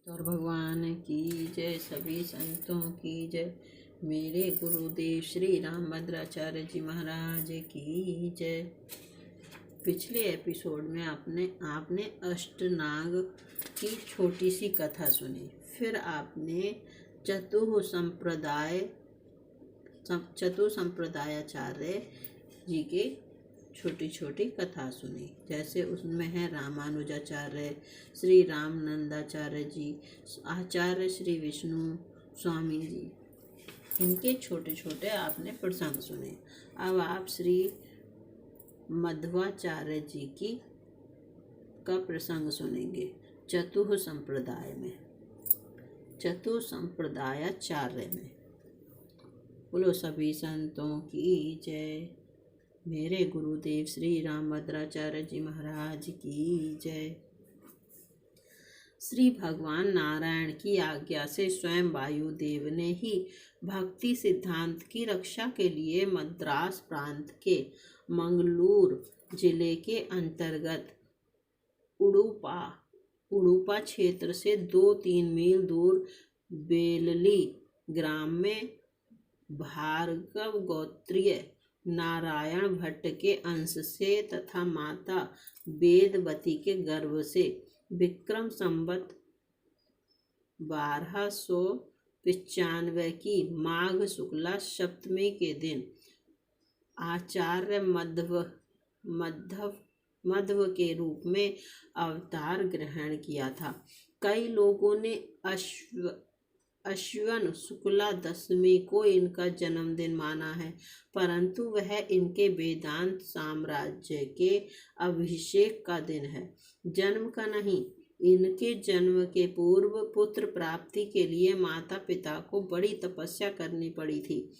और भगवान की जय, सभी संतों की जय, मेरे गुरुदेव श्री रामभद्राचार्य जी महाराज की जय। पिछले एपिसोड में आपने अष्टनाग की छोटी सी कथा सुनी। फिर आपने चतुसंप्रदायाचार्य जी के छोटी छोटी कथा सुनी। जैसे उसमें है रामानुजाचार्य, श्री रामनंदाचार्य जी, आचार्य श्री विष्णु स्वामी जी, इनके छोटे छोटे आपने प्रसंग सुने। अब आप श्री मध्वाचार्य जी का प्रसंग सुनेंगे चतुसंप्रदायाचार्य में। बोलो सभी संतों की जय, मेरे गुरुदेव श्री रामभद्राचार्य जी महाराज की जय। श्री भगवान नारायण की आज्ञा से स्वयं वायुदेव ने ही भक्ति सिद्धांत की रक्षा के लिए मद्रास प्रांत के मंगलूर जिले के अंतर्गत उडुपा क्षेत्र से 2-3 मील दूर बेलली ग्राम में भार्गव गोत्रीय नारायण भट्ट के अंश से तथा माता वेदवती के गर्भ से विक्रम संवत 1295 की माघ शुक्ला सप्तमी के दिन आचार्य मध्व के रूप में अवतार ग्रहण किया था। कई लोगों ने अश्विन शुक्ला दशमी को इनका जन्मदिन माना है, परंतु वह इनके वेदांत साम्राज्य के अभिषेक का दिन है, जन्म का नहीं। इनके जन्म के पूर्व पुत्र प्राप्ति के लिए माता पिता को बड़ी तपस्या करनी पड़ी थी।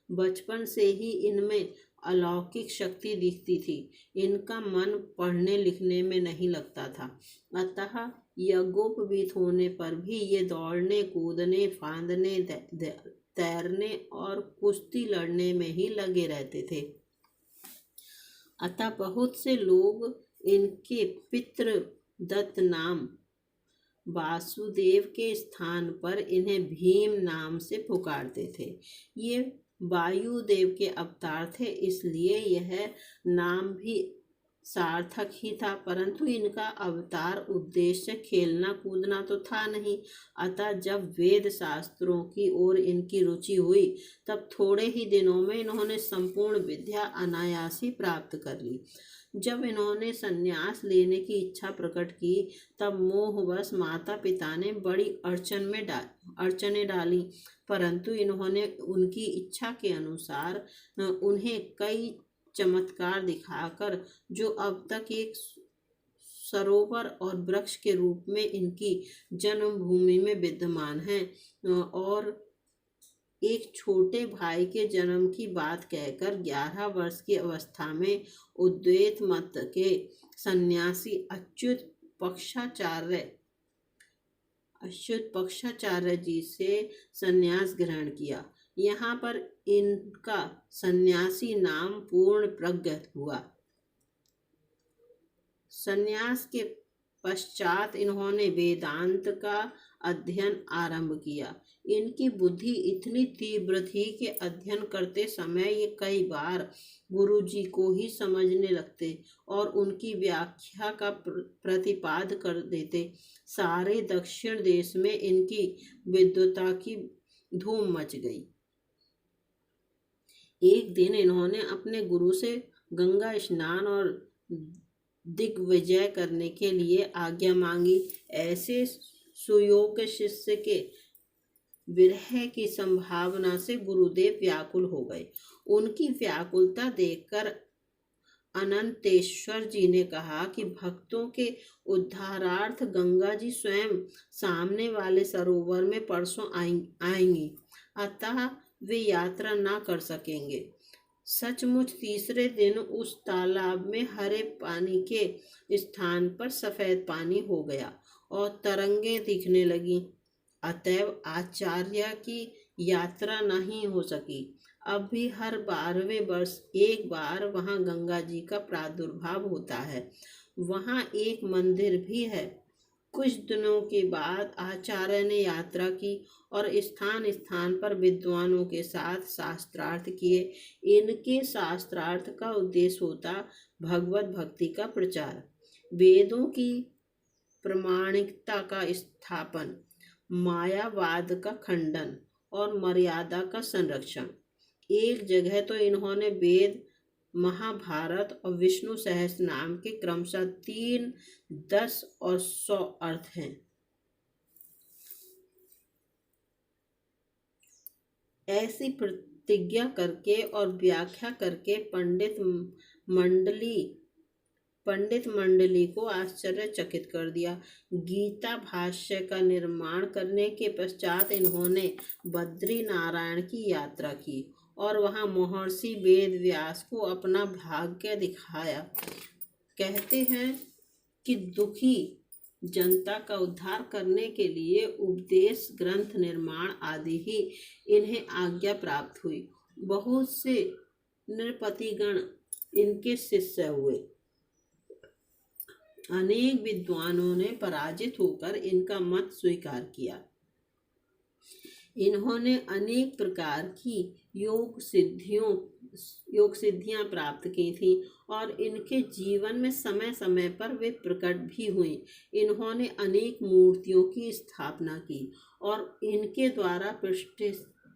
बचपन से ही इनमें अलौकिक शक्ति दिखती थी। इनका मन पढ़ने लिखने में नहीं लगता था, अतः यज्ञोपवीत होने पर भी ये दौड़ने, कूदने, फांदने, तैरने और कुश्ती लड़ने में ही लगे रहते थे। अतः बहुत से लोग इनके पितृदत्त नाम वासुदेव के स्थान पर इन्हें भीम नाम से पुकारते थे। ये वायुदेव के अवतार थे, इसलिए यह नाम भी सार्थक ही था, परंतु इनका अवतार उद्देश्य खेलना कूदना तो था नहीं। अतः जब वेद शास्त्रों की ओर इनकी रुचि हुई, तब थोड़े ही दिनों में इन्होंने संपूर्ण विद्या अनायास ही प्राप्त कर ली। जब इन्होंने संन्यास लेने की इच्छा प्रकट की, तब मोहवश माता पिता ने बड़ी अड़चने डाली, परंतु इन्होंने उनकी इच्छा के अनुसार उन्हें कई चमत्कार दिखाकर, जो अब तक एक सरोवर और वृक्ष के रूप में इनकी जन्मभूमि में विद्यमान हैं, और एक छोटे भाई के जन्म की बात कहकर 11 वर्ष की अवस्था में अद्वैत मत के सन्यासी अच्युत पक्षाचार्य जी से सन्यास ग्रहण किया। यहाँ पर इनका सन्यासी नाम पूर्ण प्रज्ञ हुआ। सन्यास के पश्चात इन्होंने वेदांत का अध्ययन आरंभ किया। इनकी बुद्धि इतनी तीव्र थी कि अध्ययन करते समय ये कई बार गुरुजी को ही समझने लगते और उनकी व्याख्या का प्रतिपाद कर देते। सारे दक्षिण देश में इनकी विद्वता की धूम मच गई। एक दिन इन्होंने अपने गुरु से गंगा स्नान और दिग्विजय करने के लिए आज्ञा मांगी। ऐसे सुयोग्य शिष्य के विरह की संभावना से गुरुदेव व्याकुल हो गए। उनकी व्याकुलता देखकर अनंतेश्वर जी ने कहा कि भक्तों के उद्धारार्थ गंगा जी स्वयं सामने वाले सरोवर में परसों आएंगी, अतः वे यात्रा ना कर सकेंगे। सचमुच तीसरे दिन उस तालाब में हरे पानी के स्थान पर सफेद पानी हो गया और तरंगें दिखने लगी। अतएव आचार्य की यात्रा नहीं हो सकी। अब भी हर 12वें वर्ष एक बार वहां गंगा जी का प्रादुर्भाव होता है। वहां एक मंदिर भी है। कुछ दिनों के बाद आचार्य ने यात्रा की और स्थान स्थान पर विद्वानों के साथ शास्त्रार्थ किए। इनके शास्त्रार्थ का उद्देश्य होता भगवत भक्ति का प्रचार, वेदों की प्रामाणिकता का स्थापन, मायावाद का खंडन और मर्यादा का संरक्षण। एक जगह तो इन्होंने वेद, महाभारत और विष्णु सहस्रनाम के क्रमशः 3, 10 और 100 अर्थ हैं। ऐसी प्रतिज्ञा करके और व्याख्या करके पंडित मंडली को आश्चर्यचकित कर दिया। गीता भाष्य का निर्माण करने के पश्चात इन्होंने बद्री नारायण की यात्रा की और वहां महर्षि वेद व्यास को अपना भाग्य दिखाया। कहते हैं कि दुखी जनता का उद्धार करने के लिए उपदेश ग्रंथ निर्माण आदि ही इन्हें आज्ञा प्राप्त हुई। बहुत से नृपतिगण इनके शिष्य हुए। अनेक विद्वानों ने पराजित होकर इनका मत स्वीकार किया। इन्होंने अनेक प्रकार की योग सिद्धियां प्राप्त की थी और इनके जीवन में समय समय पर वे प्रकट भी हुई। इन्होंने अनेक मूर्तियों की स्थापना की और इनके द्वारा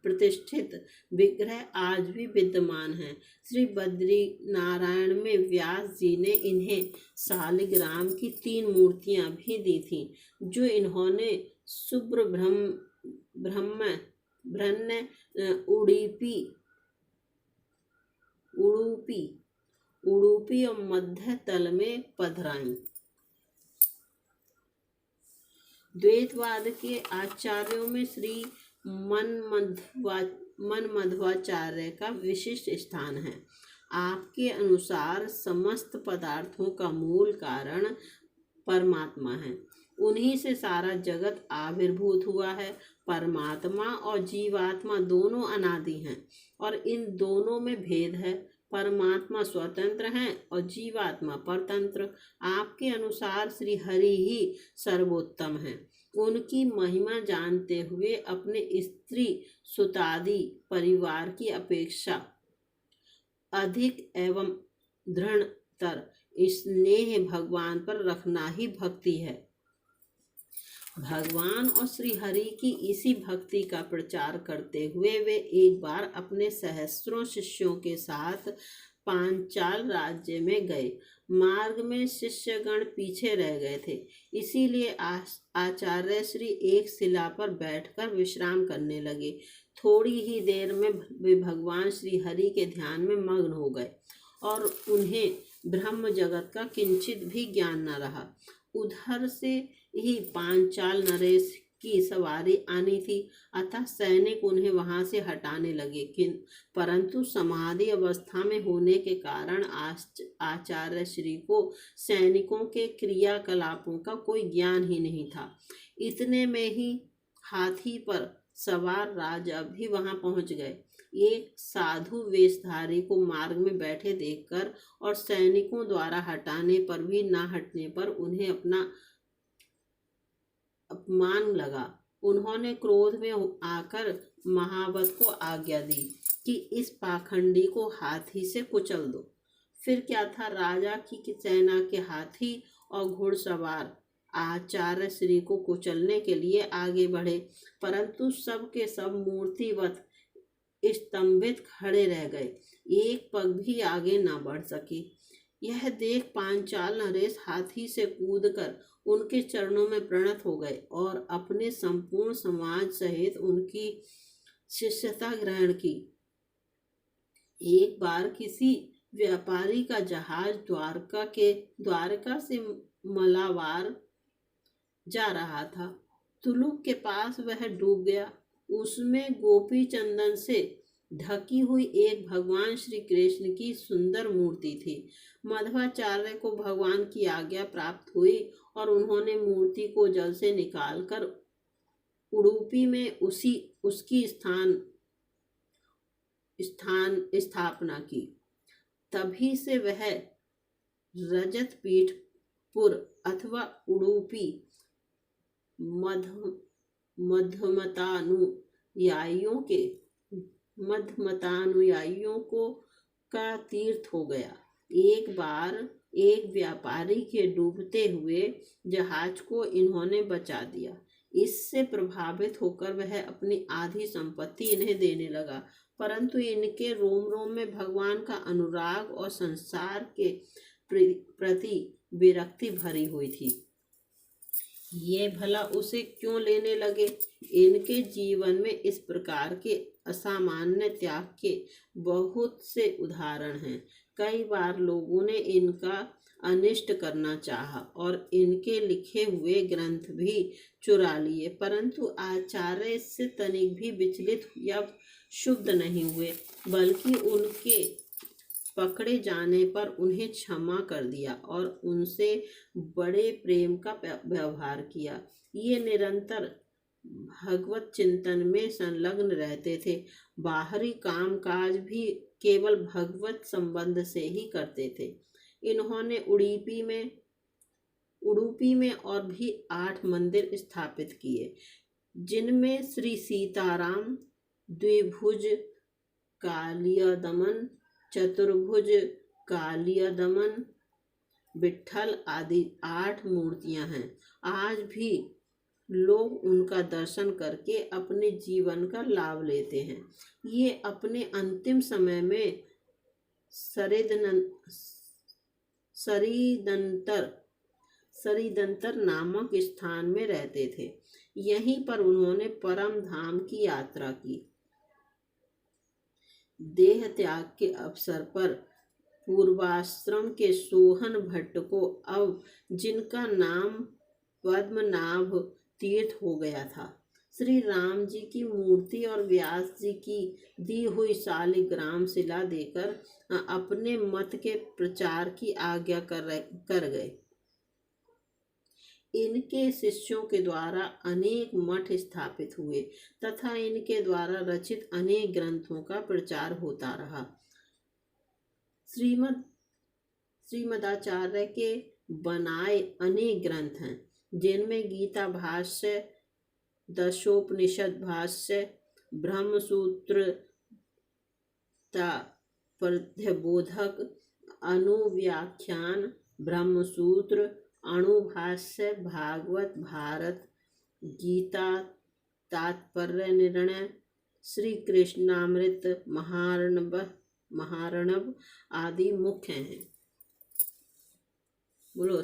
प्रतिष्ठित विग्रह आज भी विद्यमान हैं। श्री बद्री नारायण में व्यास जी ने इन्हें शालिग्राम की 3 मूर्तियां भी दी थीं, जो इन्होंने शुभ्र ब्रह्म उडुपी और मध्य तल में पधराई। द्वैतवाद के आचार्यों में श्री मन्मध्वाचार्य का विशिष्ट स्थान है। आपके अनुसार समस्त पदार्थों का मूल कारण परमात्मा है। उन्हीं से सारा जगत आविर्भूत हुआ है। परमात्मा और जीवात्मा दोनों अनादि हैं और इन दोनों में भेद है। परमात्मा स्वतंत्र हैं और जीवात्मा परतंत्र। आपके अनुसार श्री हरि ही सर्वोत्तम हैं। उनकी महिमा जानते हुए अपने स्त्री सुतादि परिवार की अपेक्षा अधिक एवं दृढ़तर स्नेह भगवान पर रखना ही भक्ति है। भगवान और श्री हरि की इसी भक्ति का प्रचार करते हुए वे एक बार अपने सहस्त्रों शिष्यों के साथ पांचाल राज्य में गए। मार्ग में शिष्यगण पीछे रह गए थे, इसीलिए आचार्य श्री एक शिला पर बैठकर विश्राम करने लगे। थोड़ी ही देर में वे भगवान श्री हरि के ध्यान में मग्न हो गए और उन्हें ब्रह्म जगत का किंचित भी ज्ञान न रहा। उधर से ही पांचाल नरेश की सवारी आनी थी, अतः सैनिक उन्हें वहां से हटाने लगे, परंतु समाधि अवस्था में होने के कारण आचार्य श्री को सैनिकों के क्रियाकलापों का कोई ज्ञान ही नहीं था। इतने में ही हाथी पर सवार राजा भी वहां पहुंच गए। एक साधु वेशधारी को मार्ग में बैठे देखकर और सैनिकों द्वारा हटाने पर भी ना हटने पर उन्हें अपना अपमान लगा। उन्होंने क्रोध में आकर महावत को आज्ञा दी कि इस पाखंडी को हाथी से कुचल दो। फिर क्या था, राजा की सेना के हाथी और घुड़सवार आचार्य श्री को कुचलने के लिए आगे बढ़े, परंतु सब के सब मूर्तिवत स्तंभित खड़े रह गए, एक पग भी आगे न बढ़ सके। यह देख पांचाल नरेश हाथी से कूदकर उनके चरणों में प्रणत हो गए और अपने संपूर्ण समाज सहित उनकी शिष्यता ग्रहण की। एक बार किसी व्यापारी का जहाज द्वारका से मलाबार जा रहा था। तुलुक के पास वह डूब गया। उसमें गोपी चंदन से ढकी हुई एक भगवान श्री कृष्ण की सुंदर मूर्ति थी। मध्वाचार्य को भगवान की आज्ञा प्राप्त हुई और उन्होंने मूर्ति को जल से निकालकर उडुपी में उसकी स्थापना की। तभी से वह रजतपीठपुर अथवा उडुपी मध्य मध्यमतानुयायियों के मध्यमतानुयायियों को का तीर्थ हो गया। एक बार एक व्यापारी के डूबते हुए जहाज को इन्होंने बचा दिया। इससे प्रभावित होकर वह अपनी आधी संपत्ति इन्हें देने लगा, परंतु इनके रोम रोम में भगवान का अनुराग और संसार के प्रति विरक्ति भरी हुई थी। ये भला उसे क्यों लेने लगे? इनके जीवन में इस प्रकार के असामान्य त्याग के बहुत से उदाहरण हैं। कई बार लोगों ने इनका अनिष्ट करना चाहा और इनके लिखे हुए ग्रंथ भी चुरा लिए, परंतु आचार्य इससे तनिक भी विचलित या क्षुब्ध नहीं हुए, बल्कि उनके पकड़े जाने पर उन्हें क्षमा कर दिया और उनसे बड़े प्रेम का व्यवहार किया। ये निरंतर भगवत चिंतन में संलग्न रहते थे। बाहरी काम काज भी केवल भगवत संबंध से ही करते थे। इन्होंने उडुपी में और भी 8 मंदिर स्थापित किए, जिनमें श्री सीताराम, द्विभुज कालियदमन, चतुर्भुज कालियदमन, विट्ठल आदि 8 मूर्तियां हैं। आज भी लोग उनका दर्शन करके अपने जीवन का लाभ लेते हैं। ये अपने अंतिम समय में सरिदंतर नामक स्थान में रहते थे। यहीं पर उन्होंने परम धाम की यात्रा की। देह त्याग के अवसर पर पूर्वाश्रम के सोहन भट्ट को अब जिनका नाम पद्मनाभ तीर्थ हो गया था, श्री राम जी की मूर्ति और व्यास जी की दी हुई शालिग्राम शिला देकर अपने मत के प्रचार की आज्ञा कर गए। इनके शिष्यों के द्वारा अनेक मठ स्थापित हुए तथा इनके द्वारा रचित अनेक ग्रंथों का प्रचार होता रहा। श्रीमदाचार्य के बनाए अनेक ग्रंथ हैं, जिनमें गीता भाष्य, दशोपनिषद भाष्य, ब्रह्मसूत्र तात्पर्यबोधक, अनुव्याख्यान, ब्रह्मसूत्र, अणुभाष्य, भागवत, भारत, गीता तात्पर्य निर्णय, श्री कृष्णामृत, महारणव आदि मुख्य हैं। बोलो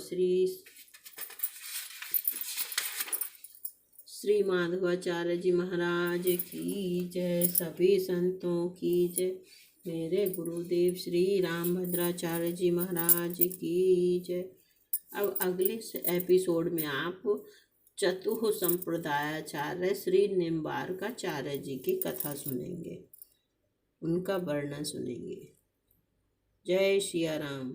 श्री माधवाचार्य जी महाराज की जय। सभी संतों की जय। मेरे गुरुदेव श्री रामभद्राचार्य जी महाराज की जय। अब अगले एपिसोड में आप चतुः संप्रदायाचार्य श्री निम्बार्काचार्य जी की कथा सुनेंगे, उनका वर्णन सुनेंगे। जय सिया राम।